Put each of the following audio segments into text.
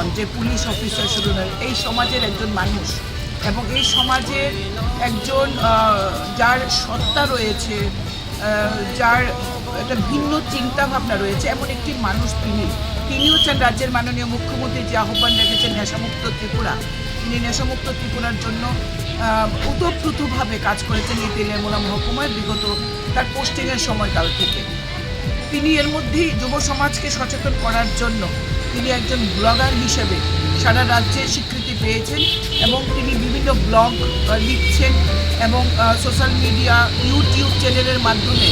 হন, যে police officer শুরু হয়, এই সমাজের একজন মানুষ এবং এই সমাজের একজন যার সত্তা রয়েছে, যার একটা ভিন্ন চিন্তা ভাবনা রয়েছে, এমন একটি মানুষ তিনি হচ্ছেন রাজ্যের মাননীয় মুখ্যমন্ত্রী, যে আহ্বান রেখেছেন নেশামুক্ত ত্রিপুরা। তিনি নেশামুক্ত ত্রিপুরার জন্য ওতপ্রোতভাবে কাজ করেছেন এই তেলিয়ামুড়া মহকুমায় বিগত তার পোস্টিংয়ের সময়কাল থেকে। তিনি এর মধ্যেই যুব সমাজকে সচেতন করার জন্য তিনি একজন ব্লগার হিসেবে সারা রাজ্যে স্বীকৃতি পেয়েছেন এবং তিনি বিভিন্ন ব্লগ লিখছেন এবং সোশ্যাল মিডিয়া, ইউটিউব চ্যানেলের মাধ্যমে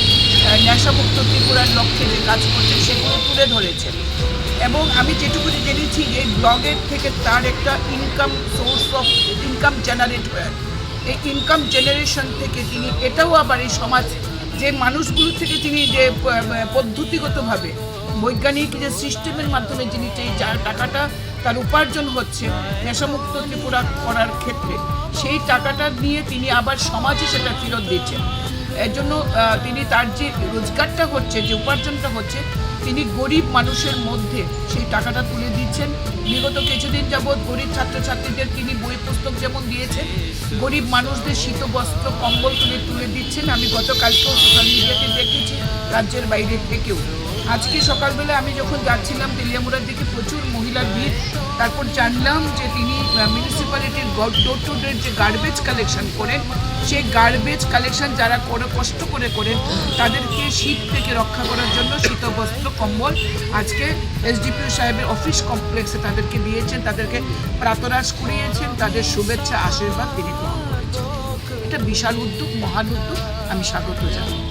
নেশামুক্ত ত্রিপুরার লক্ষ্যে যে কাজ করছেন সেগুলো তুলে ধরেছেন। এবং আমি যেটুকু জেনেছি যে ব্লগের থেকে তার একটা সোর্স অফ ইনকাম জেনারেট হয়। এই ইনকাম জেনারেশন থেকে তিনি এটাও আবার এই সমাজ যে মানুষগুলো থেকে তিনি যে পদ্ধতিগতভাবে বৈজ্ঞানিক যে সিস্টেমের মাধ্যমে যিনি যার টাকাটা তার উপার্জন হচ্ছে নেশামুক্ত ত্রিপুরা করার ক্ষেত্রে, সেই টাকাটা নিয়ে তিনি আবার সমাজে সেটা ফেরত দিচ্ছেন। এর জন্য তিনি তার যে রোজগারটা হচ্ছে, যে উপার্জনটা হচ্ছে, তিনি গরিব মানুষের মধ্যে সেই টাকাটা তুলে দিচ্ছেন। বিগত কিছুদিন যাবৎ গরিব ছাত্রছাত্রীদের তিনি বই পুস্তক যেমন দিয়েছেন, গরিব মানুষদের শীত বস্ত্র কম্বল তুলে দিচ্ছেন। আমি গতকালকেও সোশ্যাল মিডিয়াতে দেখেছি, রাজ্যের বাইরে থেকেও। আজকে সকালবেলা আমি যখন যাচ্ছিলাম তেলিয়ামুড়ার দিকে, প্রচুর মহিলার ভিড়। তারপর জানলাম যে তিনি মিউনিসিপ্যালিটির ডোর টু ডোর যে গার্বেজ কালেকশন করেন, সেই গার্বেজ কালেকশন যারা কষ্ট করে করেন তাদেরকে শীত থেকে রক্ষা করার জন্য শীতবস্ত্র কম্বল আজকে এসডিপিও সাহেবের অফিস কমপ্লেক্সে তাদেরকে দিয়েছেন, তাদেরকে প্রাতরাশ করিয়েছেন, তাদের শুভেচ্ছা আশীর্বাদ তিনি গ্রহণ করেছেন। এটা বিশাল উদ্যোগ, মহান উদ্যোগ, আমি স্বাগত জানাই।